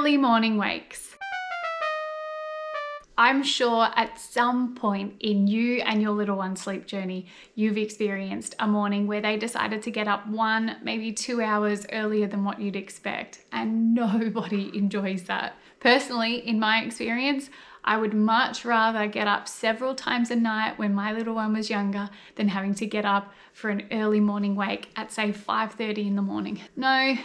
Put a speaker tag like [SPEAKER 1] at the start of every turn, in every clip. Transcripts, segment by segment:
[SPEAKER 1] Early morning wakes. I'm sure at some point in you and your little one's sleep journey, you've experienced a morning where they decided to get up 1, maybe 2 hours earlier than what you'd expect, and nobody enjoys that. Personally, in my experience, I would much rather get up several times a night when my little one was younger than having to get up for an early morning wake at say 5:30 in the morning. No,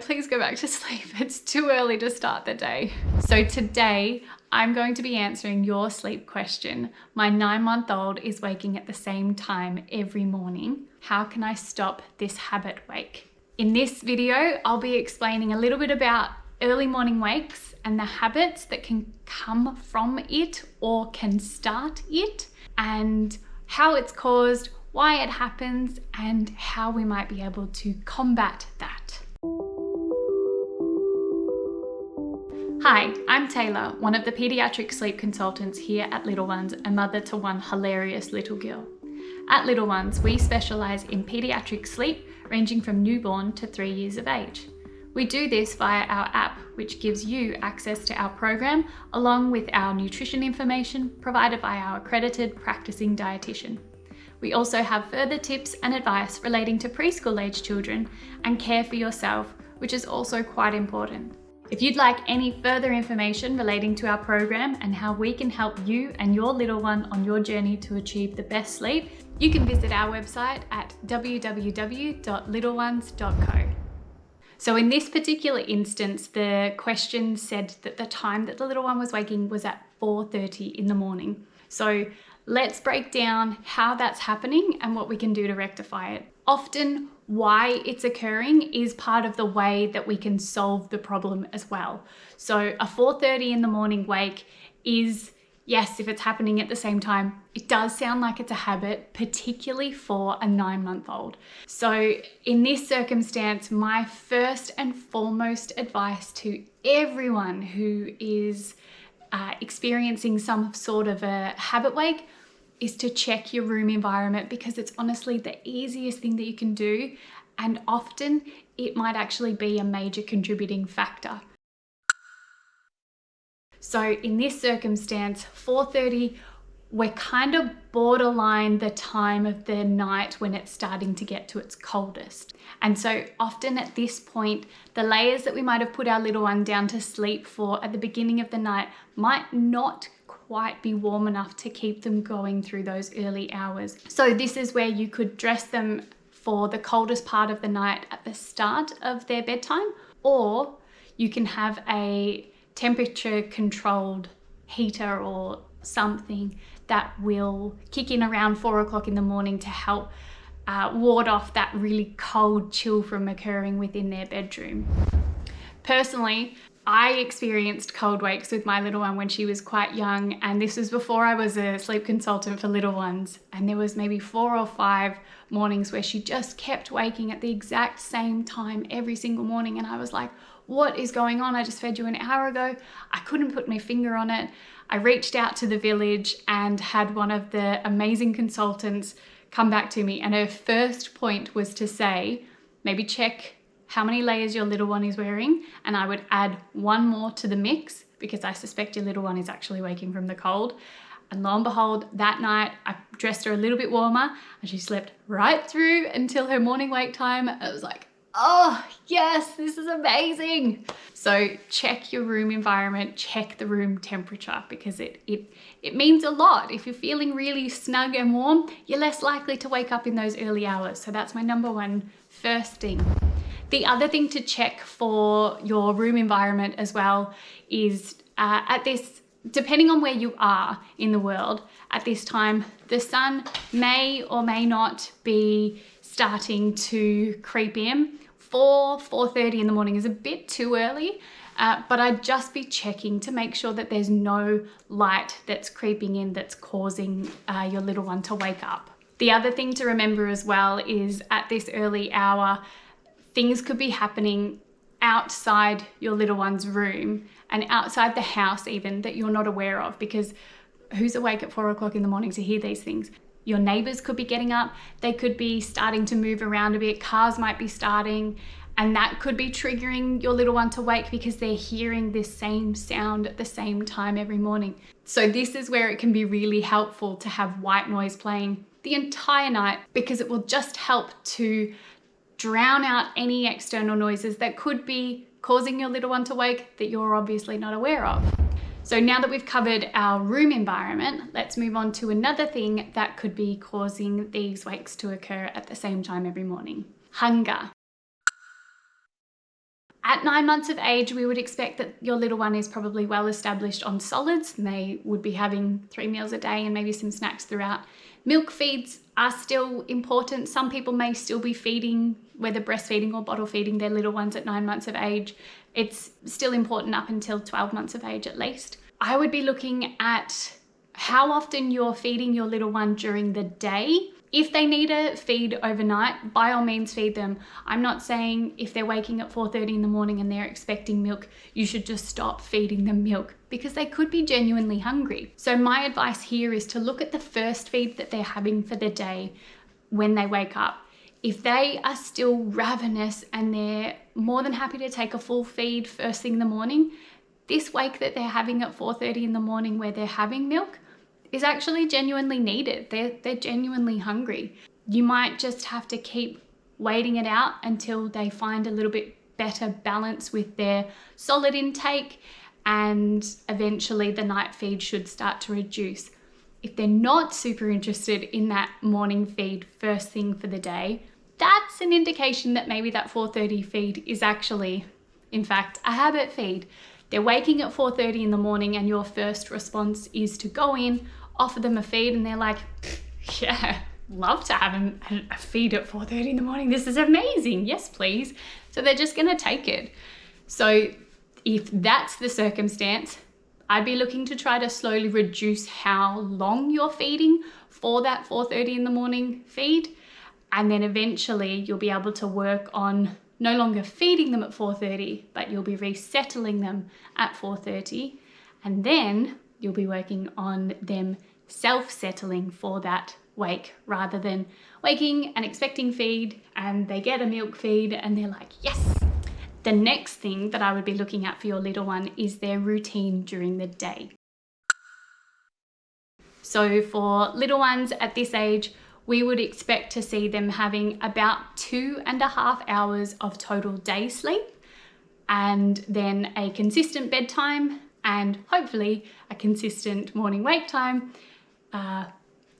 [SPEAKER 1] please go back to sleep. It's too early to start the day. So today, I'm going to be answering your sleep question. My 9-month-old is waking at the same time every morning. How can I stop this habit wake? In this video, I'll be explaining a little bit about early morning wakes and the habits that can come from it or can start it, and how it's caused, why it happens, and how we might be able to combat that. Hi, I'm Taylor, one of the pediatric sleep consultants here at Little Ones, a mother to one hilarious little girl. At Little Ones, we specialise in pediatric sleep ranging from newborn to 3 years of age. We do this via our app, which gives you access to our program, along with our nutrition information provided by our accredited practicing dietitian. We also have further tips and advice relating to preschool age children and care for yourself, which is also quite important. If you'd like any further information relating to our program and how we can help you and your little one on your journey to achieve the best sleep, you can visit our website at www.littlenones.co. So in this particular instance, the question said that the time that the little one was waking was at 4:30 in the morning. So let's break down how that's happening and what we can do to rectify it. Often why it's occurring is part of the way that we can solve the problem as well. So a 4:30 in the morning wake is, yes, if it's happening at the same time, it does sound like it's a habit, particularly for a 9-month-old. So in this circumstance, my first and foremost advice to everyone who is experiencing some sort of a habit wake is to check your room environment, because it's honestly the easiest thing that you can do, and often it might actually be a major contributing factor. So in this circumstance, 4:30, we're kind of borderline the time of the night when it's starting to get to its coldest. And so often at this point, the layers that we might have put our little one down to sleep for at the beginning of the night might not quite be warm enough to keep them going through those early hours. So this is where you could dress them for the coldest part of the night at the start of their bedtime, or you can have a temperature controlled heater or something that will kick in around 4 o'clock in the morning to help ward off that really cold chill from occurring within their bedroom. Personally, I experienced cold wakes with my little one when she was quite young, and this was before I was a sleep consultant for little ones, and there was maybe 4 or 5 mornings where she just kept waking at the exact same time every single morning, and I was like, what is going on? I just fed you an hour ago. I couldn't put my finger on it. I reached out to the village and had one of the amazing consultants come back to me, and her first point was to say, maybe check how many layers your little one is wearing, and I would add 1 more to the mix because I suspect your little one is actually waking from the cold. And lo and behold, that night I dressed her a little bit warmer and she slept right through until her morning wake time. It was like, oh yes, this is amazing. So check your room environment, check the room temperature, because it means a lot. If you're feeling really snug and warm, you're less likely to wake up in those early hours. So that's my number one first thing. The other thing to check for your room environment as well is depending on where you are in the world at this time, the sun may or may not be starting to creep in. 4:30 in the morning is a bit too early, but I'd just be checking to make sure that there's no light that's creeping in that's causing your little one to wake up. The other thing to remember as well is at this early hour, things could be happening outside your little one's room and outside the house even that you're not aware of, because who's awake at 4 o'clock in the morning to hear these things? Your neighbors could be getting up, they could be starting to move around a bit, cars might be starting, And that could be triggering your little one to wake because they're hearing this same sound at the same time every morning. So this is where it can be really helpful to have white noise playing the entire night, because it will just help to drown out any external noises that could be causing your little one to wake that you're obviously not aware of. So now that we've covered our room environment, let's move on to another thing that could be causing these wakes to occur at the same time every morning: hunger. At 9 months of age, we would expect that your little one is probably well established on solids, and they would be having 3 meals a day and maybe some snacks throughout. Milk feeds are still important. Some people may still be feeding, whether breastfeeding or bottle feeding, their little ones at 9 months of age. It's still important up until 12 months of age at least. I would be looking at how often you're feeding your little one during the day. If they need a feed overnight, by all means feed them. I'm not saying if they're waking at 4:30 in the morning and they're expecting milk, you should just stop feeding them milk, because they could be genuinely hungry. So my advice here is to look at the first feed that they're having for the day when they wake up. If they are still ravenous and they're more than happy to take a full feed first thing in the morning, this wake that they're having at 4:30 in the morning where they're having milk is actually genuinely needed. They're genuinely hungry. You might just have to keep waiting it out until they find a little bit better balance with their solid intake, and eventually the night feed should start to reduce. If they're not super interested in that morning feed first thing for the day, that's an indication that maybe that 4:30 feed is actually, in fact, a habit feed. They're waking at 4:30 in the morning and your first response is to go in, offer them a feed, and they're like, yeah, love to have a feed at 4:30 in the morning. This is amazing. Yes, please. So they're just gonna take it. So if that's the circumstance, I'd be looking to try to slowly reduce how long you're feeding for that 4:30 in the morning feed. And then eventually you'll be able to work on no longer feeding them at 4:30, but you'll be resettling them at 4:30. And then you'll be working on them self-settling for that wake, rather than waking and expecting feed and they get a milk feed and they're like, yes. The next thing that I would be looking at for your little one is their routine during the day. So for little ones at this age, we would expect to see them having about 2.5 hours of total day sleep, and then a consistent bedtime and hopefully a consistent morning wake time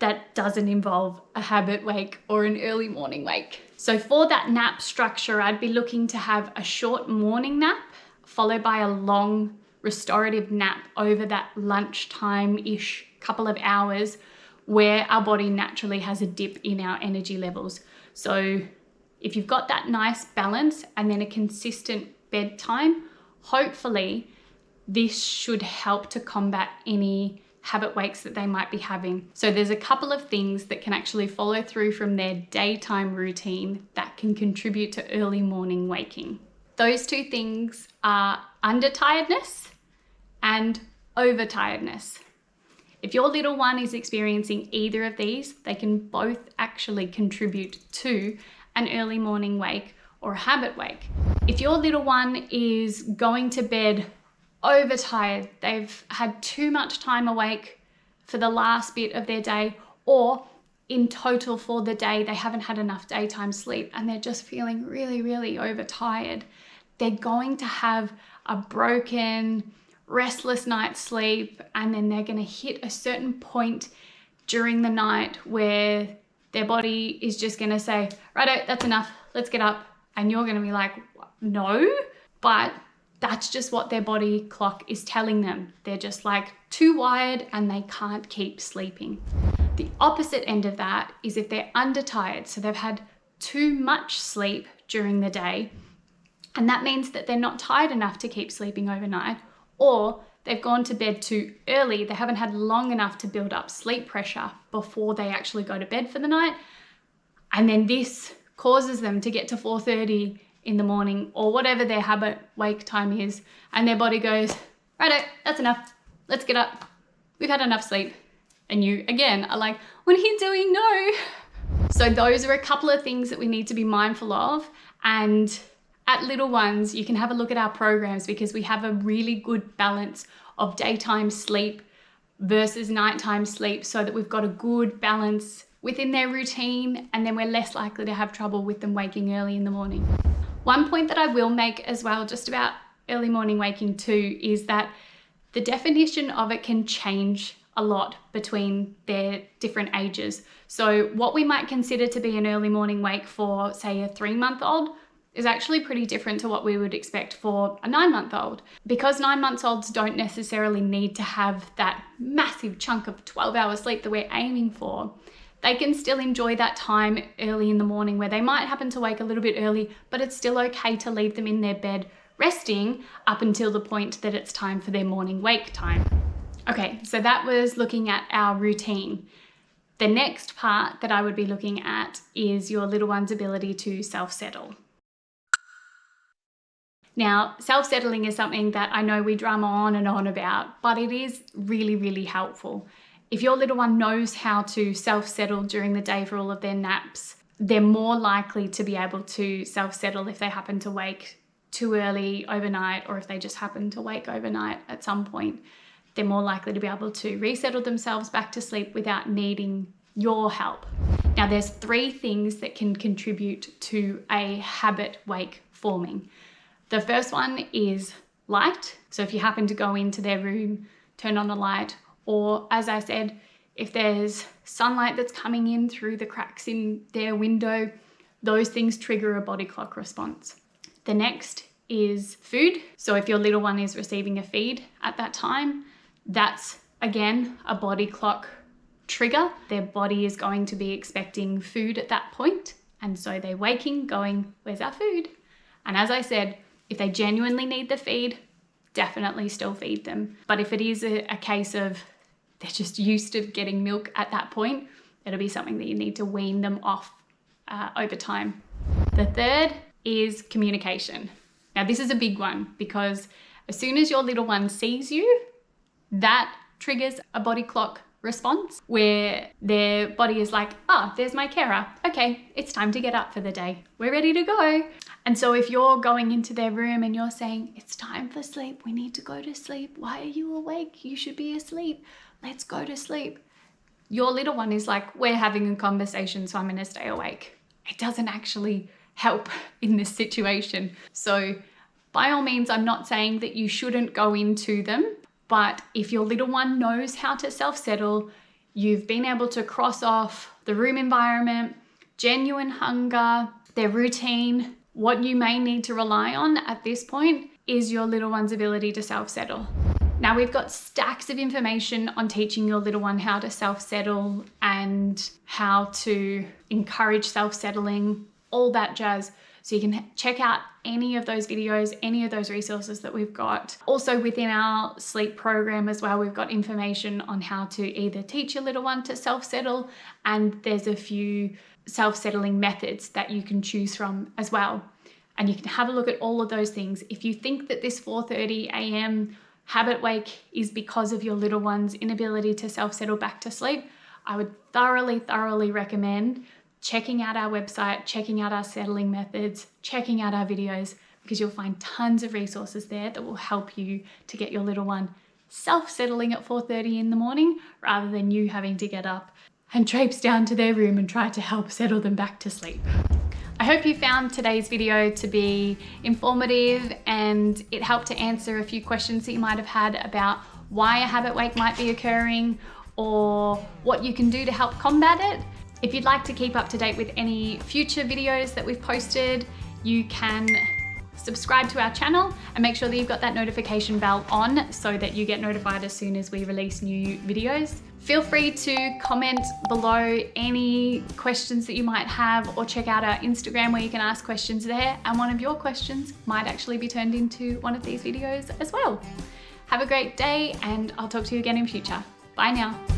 [SPEAKER 1] that doesn't involve a habit wake or an early morning wake. So for that nap structure, I'd be looking to have a short morning nap followed by a long restorative nap over that lunchtime-ish couple of hours, where our body naturally has a dip in our energy levels. So if you've got that nice balance and then a consistent bedtime, hopefully this should help to combat any habit wakes that they might be having. So there's a couple of things that can actually follow through from their daytime routine that can contribute to early morning waking. Those two things are undertiredness and overtiredness. If your little one is experiencing either of these, they can both actually contribute to an early morning wake or a habit wake. If your little one is going to bed overtired, they've had too much time awake for the last bit of their day, or in total for the day, they haven't had enough daytime sleep and they're just feeling really, really overtired, they're going to have a broken, restless night's sleep, and then they're going to hit a certain point during the night where their body is just going to say, righto, that's enough, let's get up. And you're going to be like, no, but that's just what their body clock is telling them. They're just like too wired and they can't keep sleeping. The opposite end of that is if they're undertired, so they've had too much sleep during the day, and that means that they're not tired enough to keep sleeping overnight, or they've gone to bed too early, they haven't had long enough to build up sleep pressure before they actually go to bed for the night. And then this causes them to get to 4:30 in the morning or whatever their habit wake time is, and their body goes, righto, that's enough, let's get up, we've had enough sleep. And you, again, are like, what are you doing? No. So those are a couple of things that we need to be mindful of. And at Little Ones, you can have a look at our programs because we have a really good balance of daytime sleep versus nighttime sleep so that we've got a good balance within their routine, and then we're less likely to have trouble with them waking early in the morning. One point that I will make as well just about early morning waking too is that the definition of it can change a lot between their different ages. So what we might consider to be an early morning wake for, say, a 3-month-old is actually pretty different to what we would expect for a 9-month-old. Because 9-month-olds don't necessarily need to have that massive chunk of 12-hour sleep that we're aiming for, they can still enjoy that time early in the morning where they might happen to wake a little bit early, but it's still okay to leave them in their bed resting up until the point that it's time for their morning wake time. Okay, so that was looking at our routine. The next part that I would be looking at is your little one's ability to self-settle. Now, self-settling is something that I know we drum on and on about, but it is really, really helpful. If your little one knows how to self-settle during the day for all of their naps, they're more likely to be able to self-settle if they happen to wake too early overnight, or if they just happen to wake overnight at some point. They're more likely to be able to resettle themselves back to sleep without needing your help. Now, there's 3 things that can contribute to a habit wake forming. The first one is light. So if you happen to go into their room, turn on the light, or as I said, if there's sunlight that's coming in through the cracks in their window, those things trigger a body clock response. The next is food. So if your little one is receiving a feed at that time, that's again a body clock trigger. Their body is going to be expecting food at that point, and so they're waking going, where's our food? And as I said, if they genuinely need the feed, definitely still feed them. But if it is a case of they're just used to getting milk at that point, it'll be something that you need to wean them off over time. The third is communication. Now, this is a big one because as soon as your little one sees you, that triggers a body clock response where their body is like, there's my carer. Okay, it's time to get up for the day. We're ready to go. And so if you're going into their room and you're saying, it's time for sleep, we need to go to sleep. Why are you awake? You should be asleep. Let's go to sleep. Your little one is like, we're having a conversation, so I'm going to stay awake. It doesn't actually help in this situation. So by all means, I'm not saying that you shouldn't go into them, but if your little one knows how to self-settle, you've been able to cross off the room environment, genuine hunger, their routine. What you may need to rely on at this point is your little one's ability to self-settle. Now, we've got stacks of information on teaching your little one how to self-settle and how to encourage self-settling, all that jazz. So you can check out any of those videos, any of those resources that we've got. Also within our sleep program as well, we've got information on how to either teach your little one to self-settle, and there's a few self-settling methods that you can choose from as well. And you can have a look at all of those things. If you think that this 4:30 a.m. habit wake is because of your little one's inability to self-settle back to sleep, I would thoroughly recommend checking out our website, checking out our settling methods, checking out our videos, because you'll find tons of resources there that will help you to get your little one self-settling at 4:30 in the morning rather than you having to get up and traipse down to their room and try to help settle them back to sleep. I hope you found today's video to be informative and it helped to answer a few questions that you might have had about why a habit wake might be occurring or what you can do to help combat it. If you'd like to keep up to date with any future videos that we've posted, you can subscribe to our channel and make sure that you've got that notification bell on so that you get notified as soon as we release new videos. Feel free to comment below any questions that you might have, or check out our Instagram where you can ask questions there, and one of your questions might actually be turned into one of these videos as well. Have a great day, and I'll talk to you again in future. Bye now.